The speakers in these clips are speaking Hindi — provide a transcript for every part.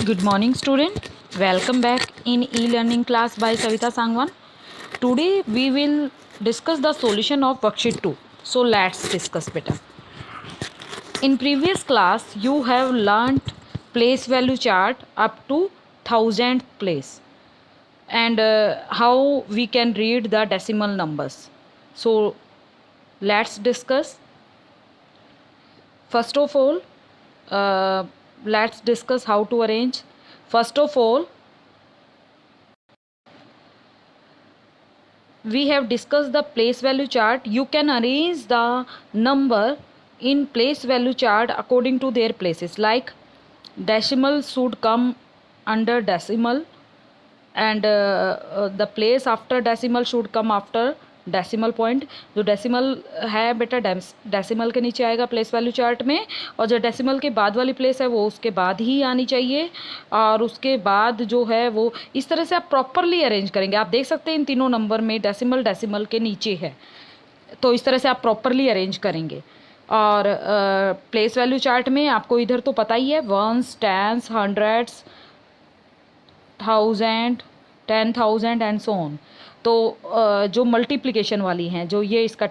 Good morning, student. Welcome back in e-learning class by Savita Sangwan. Today we will discuss the solution of worksheet 2. So let's discuss better. In previous class you have learnt place value chart up to 1000th place and how we can read the decimal numbers. So let's discuss. First of all, let's discuss how to arrange. First of all, we have discussed the place value chart. You can arrange the number in place value chart according to their places, like decimal should come under decimal and the place after decimal should come after decimal point. जो डेसिमल है बेटा डेसिमल के नीचे आएगा प्लेस वैल्यू चार्ट में, और जो डेसिमल के बाद वाली प्लेस है वो उसके बाद ही आनी चाहिए. और उसके बाद जो है वो इस तरह से आप प्रॉपरली अरेंज करेंगे. आप देख सकते हैं इन तीनों नंबर में डेसिमल डेसिमल के नीचे है, तो इस तरह से आप प्रॉपरली अरेंज करेंगे. और प्लेस वैल्यू चार्ट में आपको इधर तो पता ही है ones, tens, hundreds, 1000, 10,000 and so on. तो जो मल्टीप्लिकेशन वाली हैं, जो ये इसका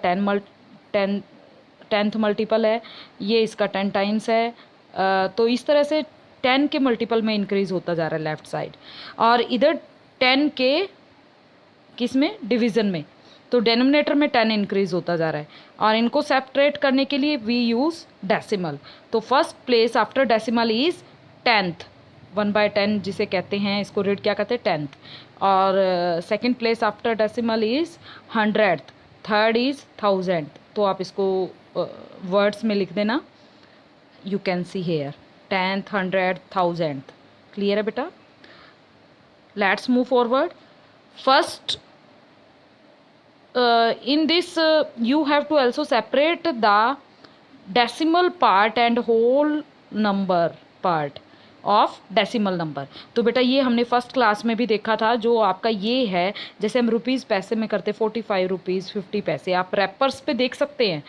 10th मल्टीपल है, ये इसका 10 टाइम्स है, तो इस तरह से 10 के मल्टीपल में इंक्रीज़ होता जा रहा है लेफ़्ट साइड. और इधर 10 के किस में, डिवीज़न में, तो डेनोमिनेटर में 10 इंक्रीज़ होता जा रहा है. और इनको सेपरेट करने के लिए वी यूज़ डेसिमल. तो first place after decimal is 10th, 1/10 जिसे कहते हैं, इसको रीड क्या कहते हैं, 10th. और second place after decimal is 100th, third is 1000th. तो आप इसको वर्ड्स में लिख देना. You can see here 10th, 100th, 1000th. Clear है बेटा? Let's move forward. First in this you have to also separate the decimal part and whole number part of decimal number. तो बेटा ये हमने फर्स्ट क्लास में भी देखा था. जो आपका ये है, जैसे हम रुपीज़ पैसे में करते, 45 रुपीज़ 50 पैसे, आप रैपर्स पे देख सकते हैं.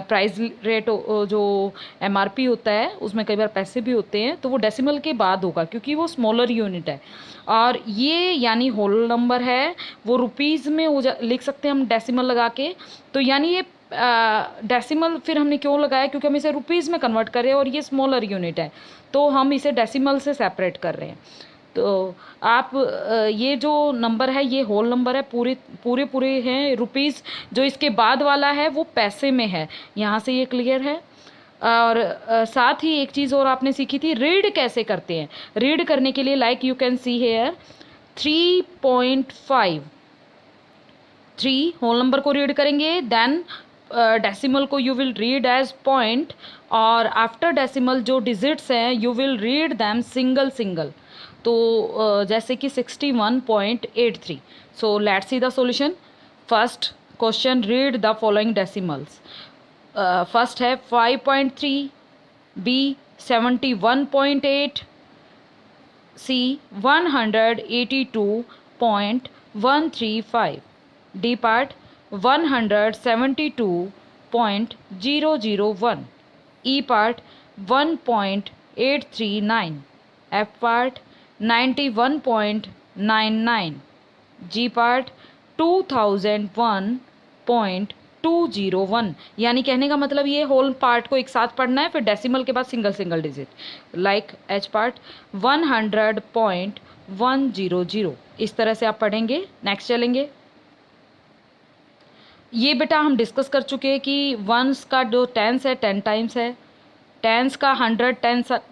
प्राइस रेट जो MRP होता है उसमें कई बार पैसे भी होते हैं, तो वो डेसिमल के बाद होगा क्योंकि वो स्मॉलर यूनिट है. और ये यानी होल नंबर है, वो रुपीज़ में लिख सकते हैं हम डेसिमल लगा के. तो यानी ये डेसिमल फिर हमने क्यों लगाया, क्योंकि हम इसे रुपीज़ में कन्वर्ट कर रहे हैं और ये स्मॉलर यूनिट है, तो हम इसे डेसिमल से सेपरेट कर रहे हैं. तो आप ये जो नंबर है ये होल नंबर है, पूरे हैं रुपीज़. जो इसके बाद वाला है वो पैसे में है. यहाँ से ये क्लियर है. और साथ ही एक चीज़ और आपने सीखी थी, रीड कैसे करते हैं. रीड करने के लिए like you can see here 3.5, 3 whole number को रीड करेंगे, देन डेसिमल को you will read as point, और आफ्टर डेसिमल जो डिजिट्स हैं you will read them single single. तो जैसे कि 61.83. So let's see the solution. First question, read the following decimals. First है 5.3, B 71.8, C 182.135, D part 172.001, E part 1.839, F part 91.99, G part 2001.201. यानी कहने का मतलब ये होल पार्ट को एक साथ पढ़ना है, फिर डेसिमल के बाद single single digit, like H part 100.100. इस तरह से आप पढ़ेंगे. नेक्स्ट चलेंगे. ये बेटा हम डिस्कस कर चुके हैं कि वंस का जो टेंस है 10 टाइम्स है, टेंस का 100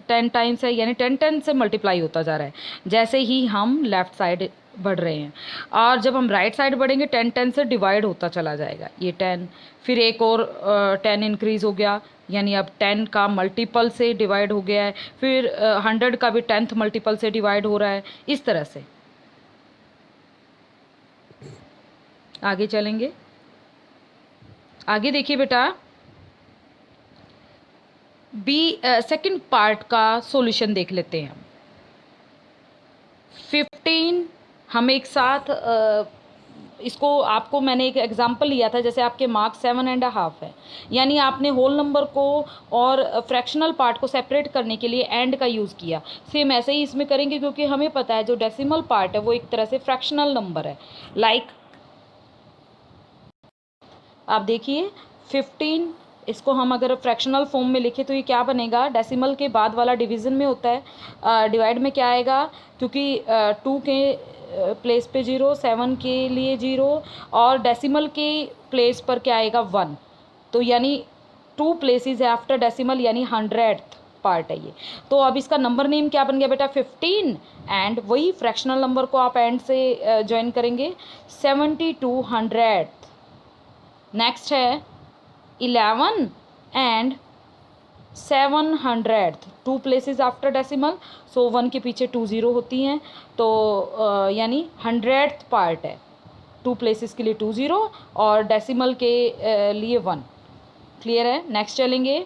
10 टाइम्स है, यानी 10 से मल्टीप्लाई होता जा रहा है जैसे ही हम लेफ़्ट साइड बढ़ रहे हैं. और जब हम राइट साइड बढ़ेंगे 10 से डिवाइड होता चला जाएगा. ये 10, फिर एक और 10 इंक्रीज़ हो गया, यानी अब 10 का मल्टीपल से डिवाइड हो गया है, फिर 100 का भी 10th मल्टीपल से डिवाइड हो रहा है. इस तरह से आगे चलेंगे. आगे देखिए बेटा, बी सेकंड पार्ट का सॉल्यूशन देख लेते हैं हम. 15 हम एक साथ इसको आपको मैंने एक एग्जांपल लिया था, जैसे आपके मार्क्स 7.5 है, यानी आपने होल नंबर को और फ्रैक्शनल पार्ट को सेपरेट करने के लिए एंड का यूज़ किया। सेम ऐसे ही इसमें करेंगे, क्योंकि हमें पता है जो डेसिमल पार्ट है वो एक तरह से फ्रैक्शनल नंबर है। लाइक आप देखिए 15, इसको हम अगर फ्रैक्शनल फॉर्म में लिखें तो ये क्या बनेगा, डेसिमल के बाद वाला डिवीज़न में होता है, डिवाइड में क्या आएगा, क्योंकि 2 के प्लेस पे 0, 7 के लिए 0 और डेसिमल के प्लेस पर क्या आएगा 1, तो यानी 2 प्लेसेस है आफ्टर डेसिमल, यानी 100th पार्ट है ये। तो अब इसका नंबर नेम क्या बन गया बेटा 15, एंड वही फ्रैक्शनल नंबर को आप एंड से ज्वाइन करेंगे 7200। नेक्स्ट है 11 एंड 700, 2 प्लेसेस आफ्टर डेसिमल, सो 1 के पीछे 2 0 होती हैं, तो यानी 100th पार्ट है, 2 प्लेसेस के लिए 2 0 और डेसिमल के लिए 1। क्लियर है। नेक्स्ट चलेंगे।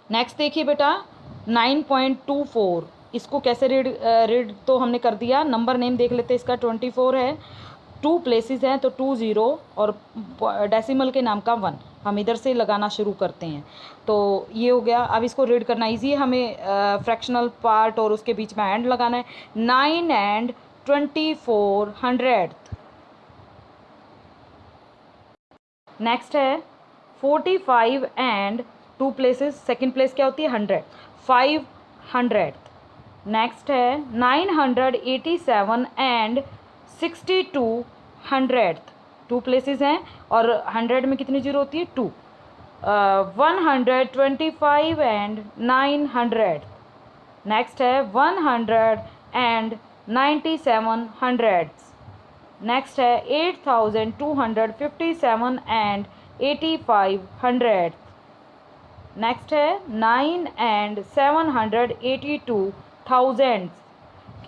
नेक्स्ट देखिए बेटा 9.24, इसको कैसे रीड तो हमने कर दिया, नंबर नेम देख लेते हैं इसका 24 है, 2 प्लेसेस हैं तो 2 0 और डेसिमल के नाम का 1, हम इधर से लगाना शुरू करते हैं, तो ये हो गया। अब इसको रीड करना ईजी है, हमें फ्रैक्शनल पार्ट और उसके बीच में एंड लगाना है, 9 एंड 2400। नेक्स्ट है 45 एंड 2 प्लेसेस, सेकेंड प्लेस क्या होती है 100, 500। नेक्स्ट है 987 एंड 6200, 2 प्लेसेस हैं और 100 में कितनी जीरो होती है 2, 125 एंड 900। नेक्स्ट है 100 एंड 9700। नेक्स्ट है 8257 एंड 8500। नेक्स्ट है 9 एंड 782,000।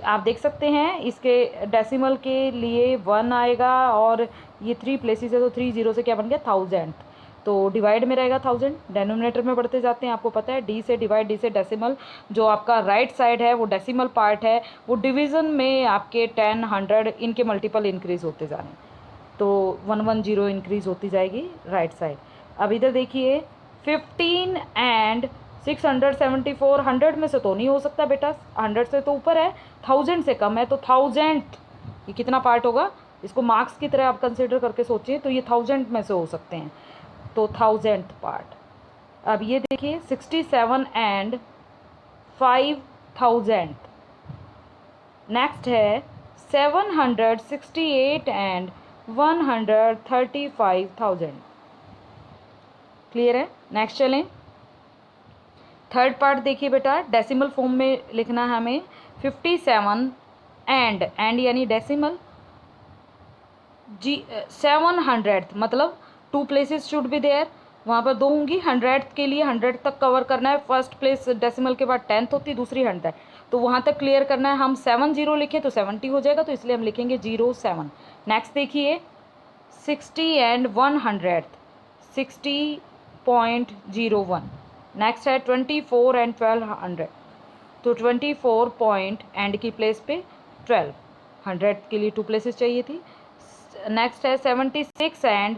आप देख सकते हैं इसके डेसिमल के लिए 1 आएगा और ये 3 प्लेसेस है तो 3 0 से क्या बन गया 1000, तो डिवाइड में रहेगा 1000, डेनोमिनेटर में बढ़ते जाते हैं, आपको पता है डी से डिवाइड, डी से डेसिमल, जो आपका राइट साइड है वो डेसिमल पार्ट है, वो डिवीज़न में आपके 10 100 इनके मल्टीपल इंक्रीज़ होते जा रहे हैं, तो 110 इंक्रीज़ होती जाएगी राइट साइड। अब इधर देखिए 15 एंड 674, 100 में से तो नहीं हो सकता बेटा, 100 से तो ऊपर है, 1000 से कम है, तो 1000th ये कितना पार्ट होगा, इसको मार्क्स की तरह आप कंसिडर करके सोचिए, तो ये 1000 में से हो सकते हैं, तो 1000th पार्ट। अब ये देखिए 67 एंड 5000। नेक्स्ट है 768 एंड 135,000। क्लियर है। नेक्स्ट चलें, थर्ड पार्ट देखिए बेटा, डेसिमल फॉर्म में लिखना है हमें, 57 एंड यानी डेसिमल 700, मतलब 2 प्लेसेस शुड बी देयर, वहाँ पर 2 होंगी, 100th के लिए 100 तक कवर करना है, फर्स्ट प्लेस डेसिमल के बाद 10th होती है, दूसरी 100, तो वहाँ तक क्लियर करना है। हम 7 0 लिखें तो 70 हो जाएगा, तो इसलिए हम लिखेंगे 07। नेक्स्ट देखिए 60 एंड 100, 60.01। नेक्स्ट है 24 एंड 1200, तो 24 पॉइंट एंड की प्लेस पे 12, 100 के लिए 2 प्लेसेस चाहिए थी। नेक्स्ट है 76 एंड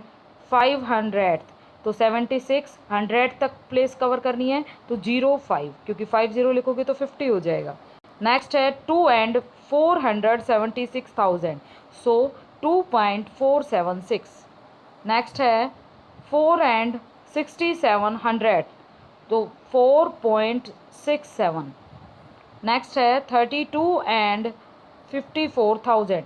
500, तो 76 100 तक प्लेस कवर करनी है, तो 05, क्योंकि 50 लिखोगे तो 50 हो जाएगा। नेक्स्ट है 2 एंड 476,000, सो 2.476। नेक्स्ट है 4 एंड 6700, तो 4.67। नेक्स्ट है 32 एंड 54,000,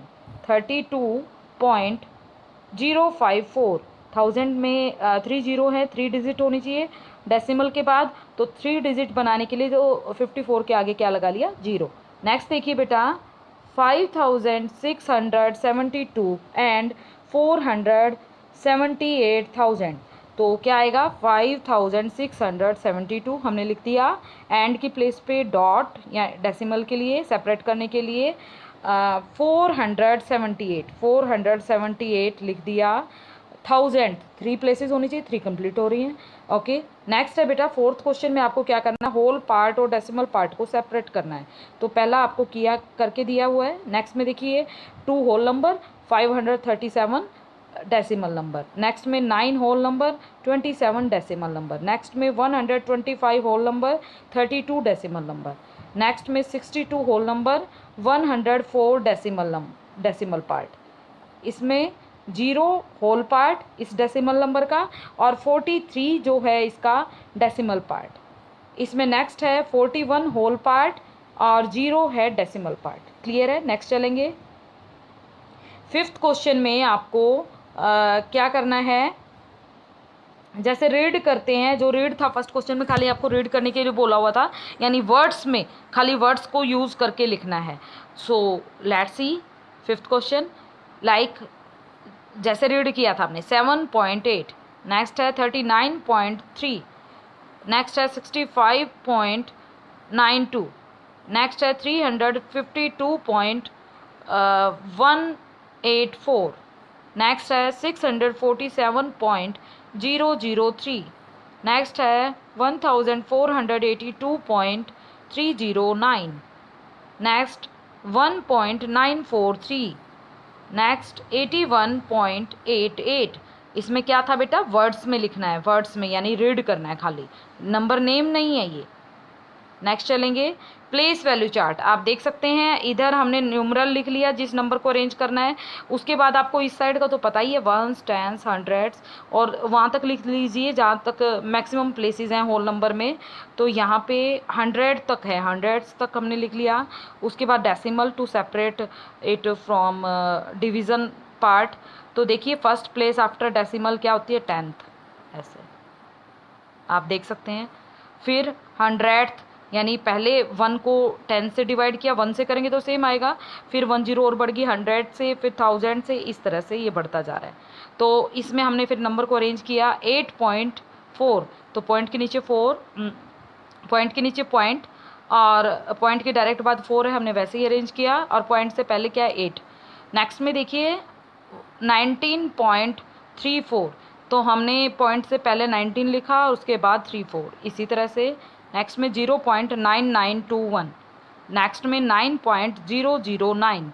32.054, 1000 में 3 0 है, 3 डिजिट होनी चाहिए डेसिमल के बाद, तो 3 डिजिट बनाने के लिए तो 54 के आगे क्या लगा लिया 0। नेक्स्ट देखिए बेटा 5672 एंड 478,000, तो क्या आएगा 5672, हमने लिख दिया, एंड की प्लेस पे डॉट या डेसिमल के लिए सेपरेट करने के लिए 478 लिख दिया, 1000 3 प्लेसेस होनी चाहिए, 3 कंप्लीट हो रही हैं। ओके, नेक्स्ट है बेटा फोर्थ क्वेश्चन में आपको क्या करना है, होल पार्ट और डेसिमल पार्ट को सेपरेट करना है, तो पहला आपको किया करके दिया हुआ है। नेक्स्ट में देखिए 2 whole number 537 decimal number. Next में 9 whole number 27 decimal number. Next में 125 whole number 32 decimal number. Next में 62 होल नंबर 104 डेसिमल पार्ट। इसमें 0 होल पार्ट इस डेसिमल नंबर का और 43 जो है इसका डेसिमल पार्ट। इसमें नेक्स्ट है 41 होल पार्ट और 0 है डेसिमल पार्ट। क्लियर है? नेक्स्ट चलेंगे। फिफ्थ क्वेश्चन में आपको क्या करना है, जैसे रीड करते हैं, जो रीड था फर्स्ट क्वेश्चन में खाली आपको रीड करने के लिए बोला हुआ था, यानी वर्ड्स में खाली वर्ड्स को यूज़ करके लिखना है। सो let's C fifth question. Like जैसे रीड किया था आपने 7.8, नेक्स्ट है 39.3, नेक्स्ट है 65.92, नेक्स्ट है 352.184, नेक्स्ट है 647.003, नेक्स्ट है 1482.309, नेक्स्ट 1.943, नेक्स्ट 81.88। इसमें क्या था बेटा? वर्ड्स में लिखना है, वर्ड्स में यानी रीड करना है, खाली नंबर नेम नहीं है ये। नेक्स्ट चलेंगे प्लेस वैल्यू चार्ट। आप देख सकते हैं इधर हमने न्यूमरल लिख लिया जिस नंबर को अरेंज करना है, उसके बाद आपको इस साइड का तो पता ही है, वंस, टेंस, हंड्रेड्स, और वहाँ तक लिख लीजिए जहाँ तक मैक्सिमम प्लेसेस हैं होल नंबर में। तो यहाँ पे 100 तक है, हंड्रेड्स तक हमने लिख लिया। उसके बाद decimal to separate it from division part. तो देखिए फर्स्ट प्लेस आफ्टर डेसिमल क्या होती है? 10th, ऐसे आप देख सकते हैं। फिर 100th, यानी पहले 1 को 10 से डिवाइड किया, 1 से करेंगे तो सेम आएगा, फिर 1 0 और बढ़ गई 100 से, फिर 1000 से, इस तरह से ये बढ़ता जा रहा है। तो इसमें हमने फिर नंबर को अरेंज किया 8.4, तो पॉइंट के नीचे 4, पॉइंट के नीचे पॉइंट, और पॉइंट के डायरेक्ट बाद 4 है, हमने वैसे ही अरेंज किया, और पॉइंट से पहले क्या है? 8। नेक्स्ट में देखिए 19.34, तो हमने पॉइंट से पहले 19 लिखा और उसके बाद 34, इसी तरह से। नेक्स्ट में 0.9921, नेक्स्ट में 9.009,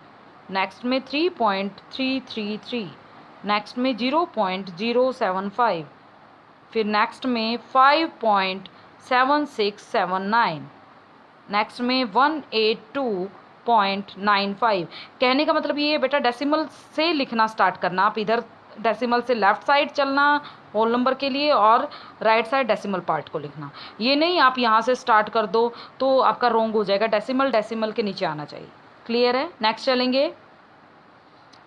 नेक्स्ट में 3.333, नेक्स्ट में 0.075, फिर नेक्स्ट में 5.7679, नेक्स्ट में 182.95। कहने का मतलब ये है बेटा डेसिमल से लिखना स्टार्ट करना। आप इधर डेसिमल से लेफ़्ट साइड चलना होल नंबर के लिए और राइट साइड डेसिमल पार्ट को लिखना। ये नहीं आप यहाँ से स्टार्ट कर दो तो आपका रॉन्ग हो जाएगा, डेसिमल के नीचे आना चाहिए। क्लियर है? नेक्स्ट चलेंगे।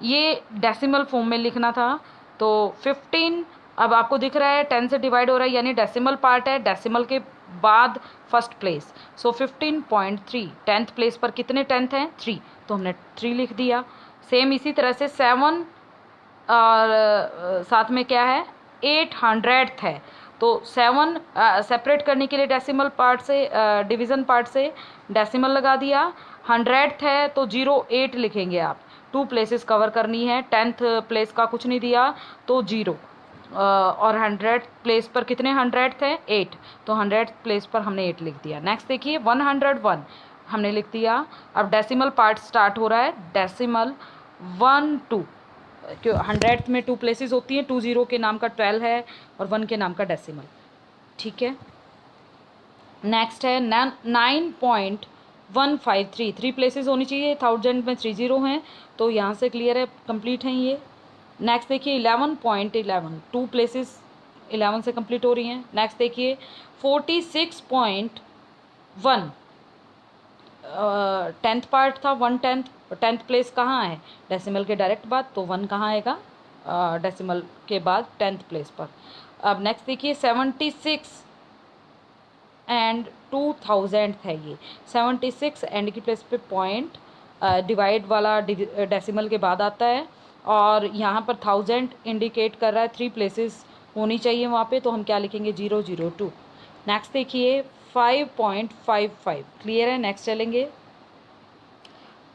ये डेसिमल फॉर्म में लिखना था, तो 15 अब आपको दिख रहा है 10 से डिवाइड हो रहा है, यानी डेसिमल पार्ट है, डेसिमल के बाद फर्स्ट प्लेस। सो 15.3, 10th प्लेस पर कितने 10th हैं? 3, तो हमने 3 लिख दिया। सेम इसी तरह से 7 और साथ में क्या है? 800th है, तो 7 सेपरेट करने के लिए डेसिमल पार्ट से डिवीज़न पार्ट से डेसिमल लगा दिया। 100th है तो 08 लिखेंगे आप, 2 प्लेसेस कवर करनी है, 10th प्लेस का कुछ नहीं दिया तो 0, और 100th प्लेस पर कितने 100th है? 8, तो 100th प्लेस पर हमने 8 लिख दिया। नेक्स्ट देखिए 101 हमने लिख दिया। अब डेसिमल पार्ट स्टार्ट हो रहा है, डेसिमल 1 2, क्यों 100th में 2 प्लेसेस होती हैं, 20 के नाम का 12 है और 1 के नाम का डेसिमल। ठीक है। नेक्स्ट है 9.153, 3 प्लेसेस होनी चाहिए, 1000 में 3 0 हैं, तो यहाँ से क्लियर है, कंप्लीट हैं ये। नेक्स्ट देखिए 11.11, 2 प्लेसेस 11 से कंप्लीट हो रही हैं। नेक्स्ट देखिए 46.1, 10th पार्ट था 1/10, 10th प्लेस कहाँ है? डेसिमल के डायरेक्ट बाद, तो 1 कहाँ आएगा? डेसिमल के बाद 10th प्लेस पर। अब नेक्स्ट देखिए 76 एंड 2000 है, ये 76 एंड की प्लेस पे पॉइंट, डिवाइड वाला डेसिमल के बाद आता है, और यहाँ पर 1000 इंडिकेट कर रहा है, 3 प्लेसेस होनी चाहिए वहाँ पे, तो हम क्या लिखेंगे? 002। नेक्स्ट देखिए 5.55, क्लियर है? नेक्स्ट चलेंगे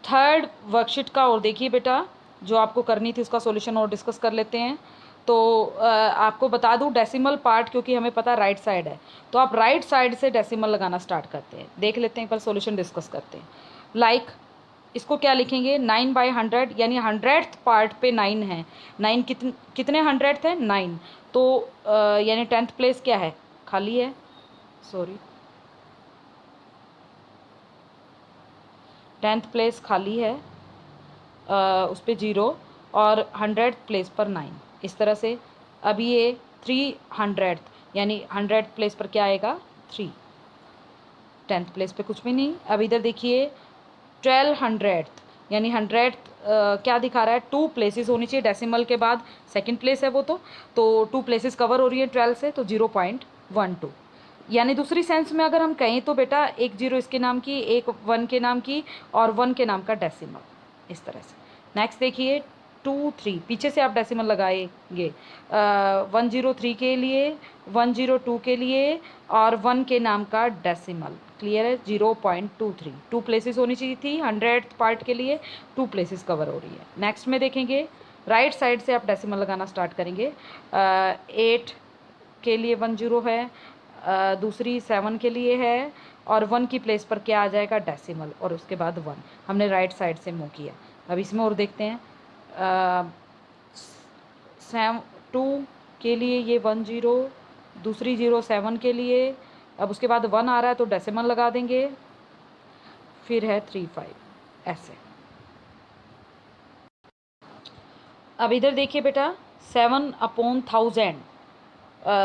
थर्ड वर्कशीट का, और देखिए बेटा जो आपको करनी थी उसका सॉल्यूशन और डिस्कस कर लेते हैं। तो आपको बता दूं डेसिमल पार्ट, क्योंकि हमें पता राइट साइड है, तो आप राइट साइड से डेसिमल लगाना स्टार्ट करते हैं। देख लेते हैं, एक बार सॉल्यूशन डिस्कस करते हैं। लाइक इसको क्या लिखेंगे, 9/100 यानी 100th पार्ट पे 9 है। 9 कितने 100th है, 9। तो यानी 10th प्लेस क्या है, खाली है, सॉरी 10th प्लेस खाली है, उस पर 0 और 100th प्लेस पर 9, इस तरह से। अब ये 300th यानी 100th प्लेस पर क्या आएगा, 3। 10th प्लेस पे कुछ भी नहीं। अब इधर देखिए 1200th यानी 100th क्या दिखा रहा है, 2 प्लेसेस होनी चाहिए डेसिमल के बाद, सेकंड प्लेस है वो, तो 2 प्लेसेस कवर हो रही है 12 से, तो 0.12। यानी दूसरी सेंस में अगर हम कहें तो बेटा एक 0 इसके नाम की, एक 1 के नाम की और 1 के नाम का डेसिमल, इस तरह से। नेक्स्ट देखिए 2 3, पीछे से आप डेसिमल लगाएंगे 103 के लिए, 102 के लिए और 1 के नाम का डेसिमल। क्लियर है, 0.23। 2 प्लेसेस होनी चाहिए थी 100th पार्ट के लिए, 2 प्लेसेस कवर हो रही है। नेक्स्ट में देखेंगे राइट साइड से आप डेसिमल लगाना स्टार्ट करेंगे। 8 के लिए 10 है, दूसरी 7 के लिए है और 1 की प्लेस पर क्या आ जाएगा, डेसिमल, और उसके बाद 1। हमने राइट साइड से मूव किया। अब इसमें और देखते हैं 2 के लिए ये 10, दूसरी 0 7 के लिए, अब उसके बाद 1 आ रहा है तो डेसिमल लगा देंगे, फिर है 35, ऐसे। अब इधर देखिए बेटा 7/1000,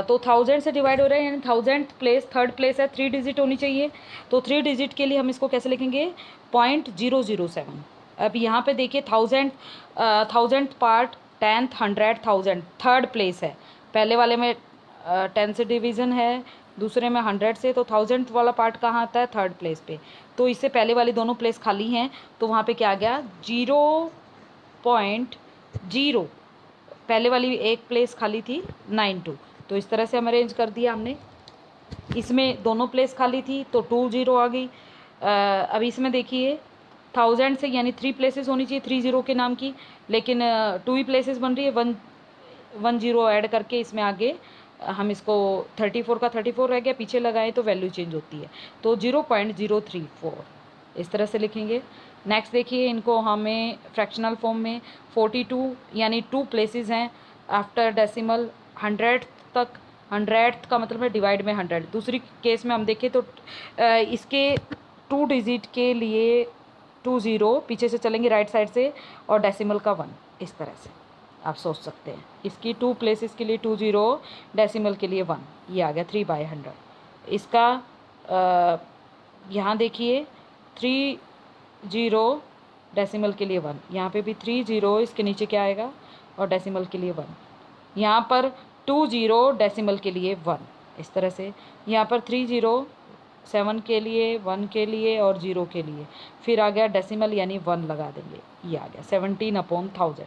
तो 1000 से डिवाइड हो रहा है यानी 1000th प्लेस, थर्ड प्लेस है, 3 डिजिट होनी चाहिए। तो 3 डिजिट के लिए हम इसको कैसे लिखेंगे, 0.007। अब यहाँ पे देखिए 1000th part, 10th 100 1000 third place है, पहले वाले में 10 से डिवीज़न है, दूसरे में 100 से, तो 1000th वाला पार्ट कहाँ आता है, थर्ड प्लेस पे। तो इससे पहले वाली दोनों प्लेस खाली हैं, तो वहाँ पे क्या आ गया, 0.0, पहले वाली एक प्लेस खाली थी 92, तो इस तरह से हम अरेंज कर दिया हमने। इसमें दोनों प्लेस खाली थी तो 20 आ गई। अब इसमें देखिए 1000 से यानी 3 प्लेसेस होनी चाहिए 30 के नाम की, लेकिन 2 ही प्लेसेस बन रही है, 1 ऐड करके इसमें आगे हम इसको 34 का 34 रह गया, पीछे लगाएं तो वैल्यू चेंज होती है, तो 0.034 इस तरह से लिखेंगे। नेक्स्ट देखिए इनको हमें फ्रैक्शनल फॉर्म में 42 यानी 2 प्लेसेस हैं आफ्टर डेसिमल 100 तक, 100th का मतलब है डिवाइड में 100। दूसरी केस में हम देखें तो इसके 2 डिजिट के लिए 20, पीछे से चलेंगे राइट साइड से, और डेसिमल का 1, इस तरह से आप सोच सकते हैं। इसकी 2 प्लेसेस के लिए 20, डेसिमल के लिए 1, ये आ गया 3/100। इसका यहाँ देखिए 30, डेसिमल के लिए 1, यहाँ पे भी 30, इसके नीचे क्या आएगा, और डेसिमल के लिए 1, यहाँ पर 20, डेसिमल के लिए 1, इस तरह से। यहाँ पर 30, 7 के लिए, 1 के लिए और 0 के लिए, फिर आ गया डेसिमल यानी 1 लगा देंगे, ये आ गया 17/1000।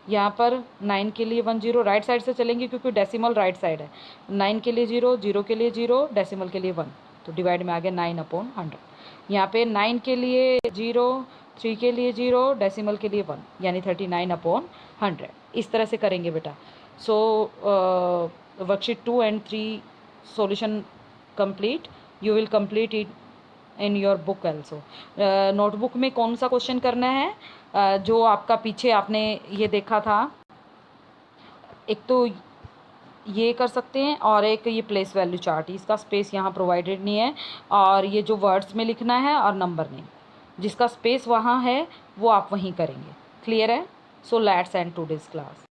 यहाँ पर 9 के लिए 10, राइट साइड से चलेंगे क्योंकि डेसिमल राइट साइड है, 9 के लिए 0, 0 के लिए 0, डेसिमल के लिए 1, तो डिवाइड में आ गया 9/100। यहाँ पे 9 के लिए 0, 3 के लिए 0, डेसिमल के लिए 1, यानी 39/100, इस तरह से करेंगे बेटा। सो worksheet 2 and 3 solution complete, you will complete it in your book also। Notebook में कौन सा क्वेश्चन करना है, जो आपका पीछे आपने ये देखा था, एक तो ये कर सकते हैं और एक ये प्लेस वैल्यू चार्ट, इसका स्पेस यहाँ प्रोवाइडेड नहीं है, और ये जो वर्ड्स में लिखना है और नंबर नहीं, जिसका स्पेस वहाँ है वो आप वहीं करेंगे। क्लियर है, so let's end today's class.